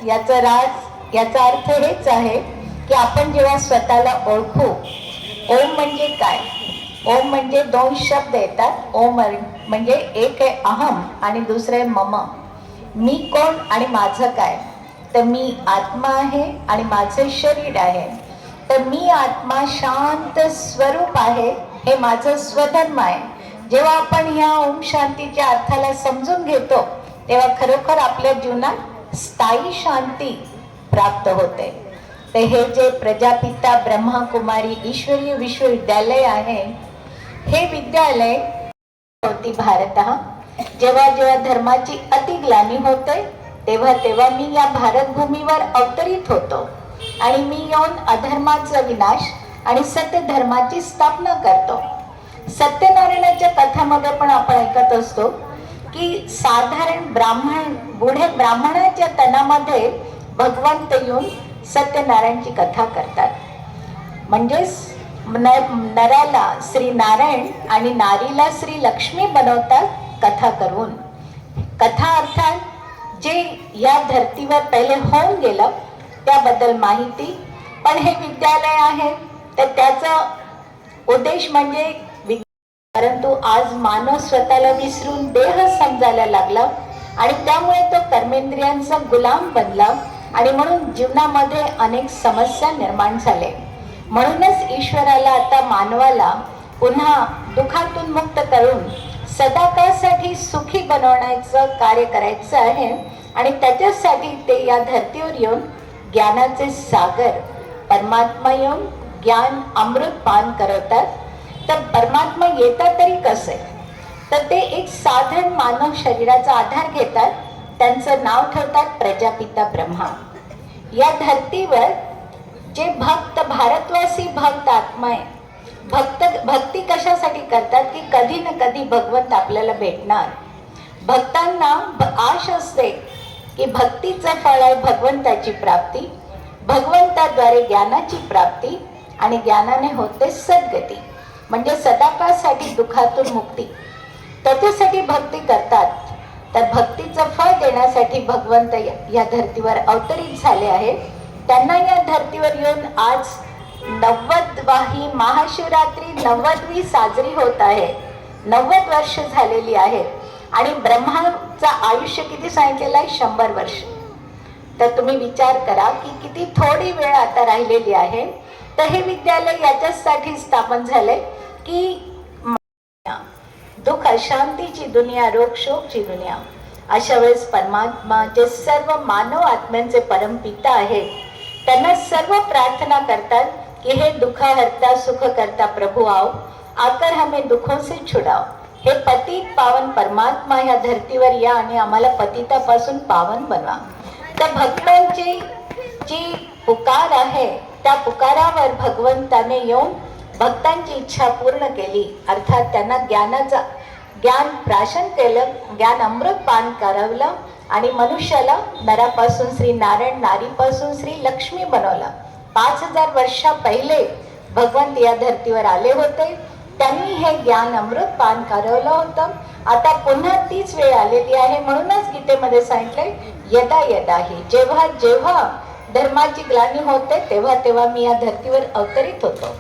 याचा अर्थ हेच आहे की आपण जेव्हा स्वतःला ओळखू, ओम म्हणजे काय? ओम म्हणजे दोन शब्द येतात. ओम म्हणजे एक आहे अहम आणि दुसरे मम. मी कोण आणि माझं काय? तर मी आत्मा आहे आणि माझे शरीर आहे. तर मी आत्मा शांत स्वरूप आहे, हे माझं स्वधर्म आहे. जेव्हा आपण ह्या ओम शांतीच्या अर्थाला समजून घेतो तेव्हा खरोखर आपल्या जीवनात स्थायी शांती प्राप्त होते. तर हे जे प्रजापिता ब्रह्माकुमारी ईश्वरीय विश्वविद्यालय आहे, हे विद्यालय होती भारत. जेव्हा जेव्हा धर्माची अतिग्लानी होते तेव्हा तेव्हा मी या भारत भूमीवर अवतरित होतो आणि मी येऊन अधर्माचा विनाश आणि सत्य धर्माची स्थापना करतो. सत्यनारायणाच्या कथामध्ये पण आपण ऐकत असतो की साधारण बुढे ब्राह्मणाच्या तनामध्ये भगवंत येऊन सत्यनारायणची कथा करतात. म्हणजेच नराला श्री नारायण आणि नारीला श्री लक्ष्मी बनवतात कथा करून. कथा अर्थात जे या धर्तीवर पहिले होऊन गेलं त्याबद्दल माहिती. पण हे विद्यालय आहे तर त्याचा उद्देश म्हणजे परंतु आज मानव स्वतःला विसरून देह समजायला लागला आणि त्यामुळे तो कर्मेंद्रियांचा गुलाम बनला आणि म्हणून जीवनामध्ये अनेक समस्या निर्माण झाले. म्हणूनच ईश्वराला आता मानवाला पुन्हा दुःखातून मुक्त करून सदाकाळसाठी सुखी बनवण्याचं कार्य करायचं आहे आणि त्याच्यासाठी ते या धर्तीवर येऊन ज्ञानाचे सागर परमात्मा येऊन ज्ञान अमृत पान करवतात. तर परमात्मा येतात तरी कसे? तर ते एक साधारण मानव शरीराचा आधार घेतात. त्यांचं नाव ठेवतात प्रजापिता ब्रह्मा. या धर्तीवर जे भक्त भारतवासी भक्त आत्मा आहे, भक्ती कशासाठी करतात की कधी ना कधी भगवंत आपल्याला भेटणार. भक्तांना आश असते की भक्तीचं फळ आहे भगवंताची प्राप्ती, भगवंताद्वारे ज्ञानाची प्राप्ती आणि ज्ञानाने होते सद्गती म्हणजे सदाकाळसाठी दुःखातून मुक्ती. त्याच्यासाठी भक्ती करतात. तर भक्तीचं फळ देण्यासाठी भगवंत या धर्तीवर अवतरित झाले आहेत. त्यांना या धर्तीवर येऊन आज 90वी महाशिवरात्री 90वी साजरी होत आहे. 90 वर्ष झालेली आहेत आणि ब्रह्माचं आयुष्य किती सांगितलेलं आहे? 100 वर्ष. तर तुम्ही विचार करा की किती थोडी वेळ आता राहिलेली आहे. तर हे विद्यालय याच्यासाठी स्थापन झाले की दुःख अशांतीची दुनिया, रोग शोकची दुनिया, अशा वेळेस परमात्मा जे सर्व मानव आत्म्यांचे परमपिता आहेत त्यांना सर्व प्रार्थना करतात कि हे दुख हरता सुख करता प्रभु आओ, आकर हमें दुखों से छुड़ाओ. हे पतित पावन परमात्मा ह्या धर्तीवर या आणि आम्हाला पतितापासून पावन बनवा. तर भक्तांची जी पुकार आहे त्या पुकारावर भगवंताने येऊन भक्तांची इच्छा पूर्ण केली. अर्थात त्यांना ज्ञान प्राशन केलं, ज्ञान अमृत पान करवलं आणि मनुष्याला नरापासून श्री नारायण, नारीपासून श्री लक्ष्मी बनवलं. 5000 वर्षा पहिले भगवंत या धर्तीवर आले होते. त्यांनी हे ज्ञान अमृत पान करवलं होतं. आता पुन्हा तीच वेळ आलेली आहे. म्हणूनच गीतेमध्ये सांगितलंय यदा यदा ही, जेव्हा जेव्हा धर्माची ग्लानी होते तेव्हा तेव्हा मी या धर्तीवर अवतरित होतो.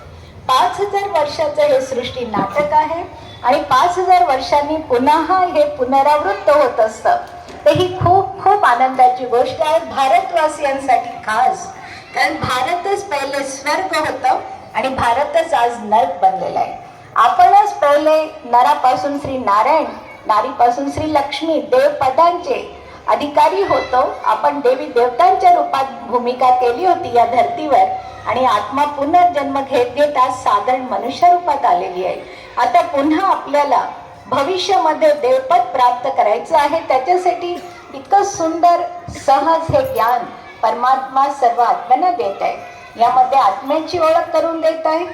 5000 वर्षाचं हे सृष्टी नाटक आहे आणि 5000 वर्षांनी पुन्हा हे पुनरावृत्त होत असतं. तर ही खूप खूप आनंदाची गोष्ट आहे भारतवासियांसाठी खास. कारण भारतच पहिले स्वर्ग होतं आणि भारतच आज नरक बनलेला आहे. आपणच पहिले नरापासून श्री नारायण, नारीपासून श्री लक्ष्मी देवपदांचे अधिकारी होतो. आपण देवी देवतांच्या रूपात भूमिका केली होती या धर्तीवर आणि आत्मा पुनर्जन्म घेत घेत आज साधारण मनुष्य रूपात आलेली आहे. आता पुन्हा आपल्याला भविष्यामध्ये देवपद प्राप्त करायचं आहे. त्याच्यासाठी इतकं सुंदर सहज हे ज्ञान परमात्मा सर्व आत्म्यांना देत आहे. यामध्ये आत्म्याची ओळख करून देत आहे,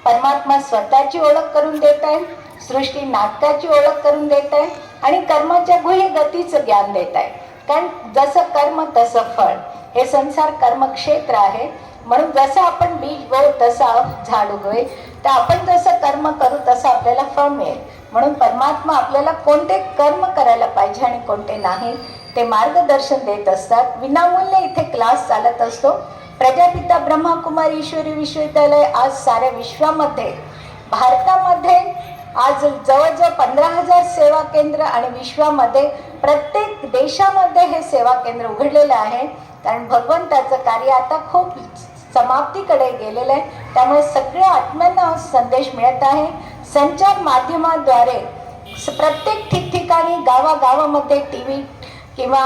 परमात्मा स्वतःची ओळख करून देत आहे, सृष्टी नाटकाची ओळख करून देत आहे आणि कर्माच्या गुह्य गतीचं ज्ञान देत आहे. कारण जसं कर्म तसं फळ, हे संसार कर्मक्षेत्र आहे. म्हणून जसं आपण बीज बोवू तसा झाड उगवेल, तर आपण जसं कर्म करू तसं आपल्याला फळ मिळेल. म्हणून परमात्मा आपल्याला कोणते कर्म करायला पाहिजे आणि कोणते नाही ते मार्गदर्शन देत असतात. विनामूल्य इथे क्लास चालत असतो. प्रजापिता ब्रह्माकुमारी ईश्वरी विश्वविद्यालय आज साऱ्या विश्वामध्ये, भारतामध्ये आज जवळजवळ 15,000 सेवा केंद्र आणि विश्वामध्ये प्रत्येक देशामध्ये हे सेवा केंद्र उघडलेलं आहे. कारण भगवंताचं कार्य आता खूप समाप्तीकडे गेलेलं आहे. त्यामुळे सगळ्या आत्म्यांना संदेश मिळत आहे. संचार माध्यमाद्वारे प्रत्येक ठिकठिकाणी गावागावामध्ये टी व्ही किंवा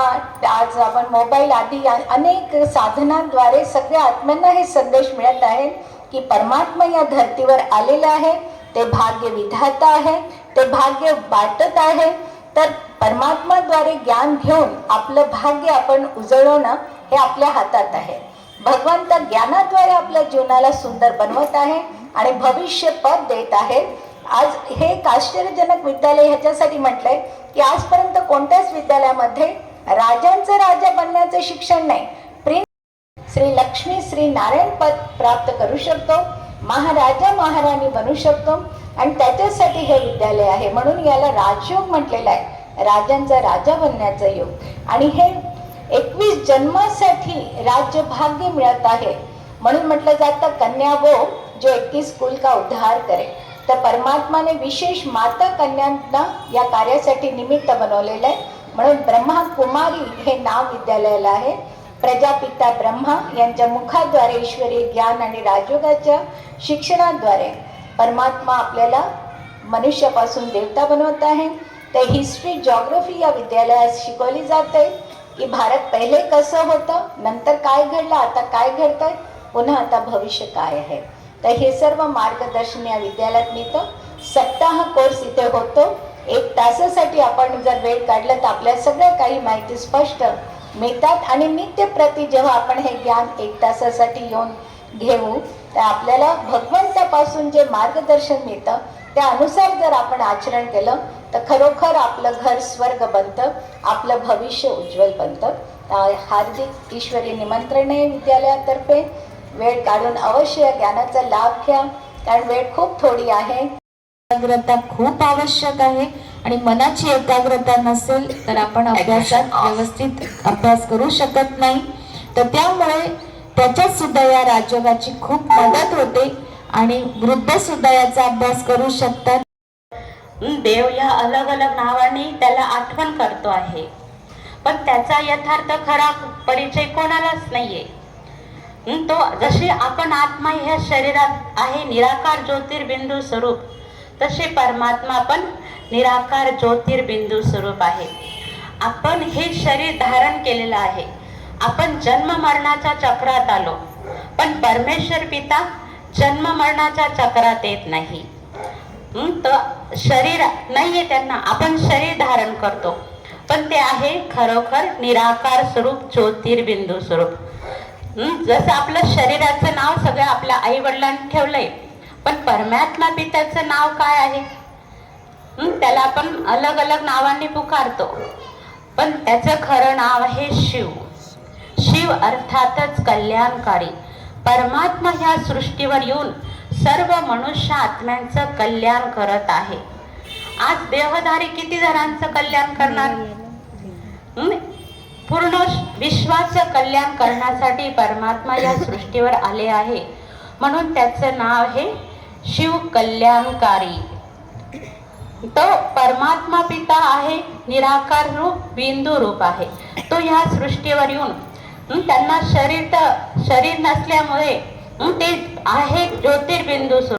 आज आपण मोबाईल आदी अनेक साधनांद्वारे सगळ्या आत्म्यांना हे संदेश मिळत आहे की परमात्मा या धर्तीवर आलेला आहे, ते भाग्य विधाता आहे, ते भाग्य वाटत आहे. तर परमात्माद्वारे ज्ञान घेऊन आपलं भाग्य आपण उजळवणं हे आपल्या हातात आहे. भगवंत ज्ञानाद्वारे आपल्या जीवनाला सुंदर बनवत आहे आणि भविष्य पद देत आहे. आज हे एक आश्चर्यजनक विद्यालय ह्याच्यासाठी म्हटलंय की आजपर्यंत कोणत्याच विद्यालयामध्ये राजांचं राजा बनण्याचं शिक्षण नाही. श्री लक्ष्मी श्री नारायण पद प्राप्त करू शकतो, महाराजा महाराणी बनू शकतो आणि त्याच्यासाठी हे विद्यालय आहे. म्हणून याला राजयोग म्हटलेलं आहे, राजांचा राजा बनण्याचं योग. आणि हे 21 जन्मासाठी राज्य भाग्य मिळत आहे. म्हणून म्हटलं जातं कन्या वो जो 21 कुल का उद्धार करे. तर परमात्माने विशेष माता कन्यांना या कार्यासाठी निमित्त बनवलेलं आहे. म्हणून ब्रह्मा कुमारी हे नाव विद्यालयाला आहे. प्रजापिता ब्रह्मा यांच्या मुखाद्वारे ईश्वरी ज्ञान आणि राजयोगाच्या शिक्षणाद्वारे परमात्मा आपल्याला मनुष्यापासून देवता बनवत आहे. तर हिस्ट्री जॉग्रफी या विद्यालयात शिकवली जाते की भारत पहिले कसं होतं, नंतर काय घडलं, आता काय घडतंय, पुन्हा आता भविष्य काय आहे. तर हे सर्व मार्गदर्शन या विद्यालयात मिळतं. सप्ताह कोर्स इथे होतो. 1 तासासाठी आपण जर वेळ काढला तर आपल्या सगळ्या काही माहिती स्पष्ट मिळतात. आणि नित्य प्रति जेव्हा आपण हे ज्ञान 1 तासासाठी येऊन घेऊ तर आपल्याला भगवंतापासून जे मार्गदर्शन मिळतं त्यानुसार जर आपण आचरण केलं तर खरोखर आपलं घर स्वर्ग बनतं, आपलं भविष्य उज्ज्वल बनतं. हार्दिक ईश्वरी निमंत्रण आहे विद्यालयातर्फे. वेळ काढून अवश्य ज्ञानाचा लाभ घ्या, कारण वेळ खूप थोडी आहे. एकाग्रता खूप आवश्यक आहे आणि मनाची एकाग्रता नसेल तर आपण अभ्यासात व्यवस्थित अभ्यास करू शकत नाही. तर त्यामुळे त्याच्यात सुद्धा या राजयोगाची खूप मदत होते आणि वृद्ध सुद्धा याचा अभ्यास करू शकतात. देव या अलग अलग नावाने त्याला आठवण करतो आहे, पण त्याचा यथार्थ खरा परिचय कोणालाच नाहीये. तो जसे आपण आत्मा ह्या शरीरात आहे निराकार ज्योतिर्बिंदू स्वरूप, तसे परमात्मा पण निराकार ज्योतिर्बिंदू स्वरूप आहे. आपण हे शरीर धारण केलेलं आहे. आपण जन्म मरणाच्या चक्रात आलो, पण परमेश्वर पिता जन्म मरणाच्या चक्रात येत नाही. तर शरीर नाहीये त्यांना, आपण शरीर धारण करतो, पण ते आहे खरोखर निराकार स्वरूप ज्योतिर्बिंदू स्वरूप. जसं आपलं शरीराचं नाव सगळं आपल्या आई वडिलांनी ठेवलंय, पण परमात्मा पित्याचं नाव काय आहे? त्याला आपण अलग अलग नावांनी पुकारतो, पण त्याचं खरं नाव आहे शिव. शिव अर्थातच कल्याणकारी. परमात्मा ह्या सृष्टीवर येऊन सर्व मनुष्य आत्म्यांचं कल्याण करत आहे. आज देहधारी किती जणांचं कल्याण करणार? पूर्ण विश्वाचं कल्याण करण्यासाठी परमात्मा या सृष्टीवर आले आहे. म्हणून त्याचं नाव हे शिव कल्याणकारी. तो परमात्मा पिता आहे, निराकार रूप बिंदू रूप आहे. तो ह्या सृष्टीवर येऊन त्यांना शरीर नसल्यामुळे ते आहे ज्योतिर्बिंदू स्वरूप.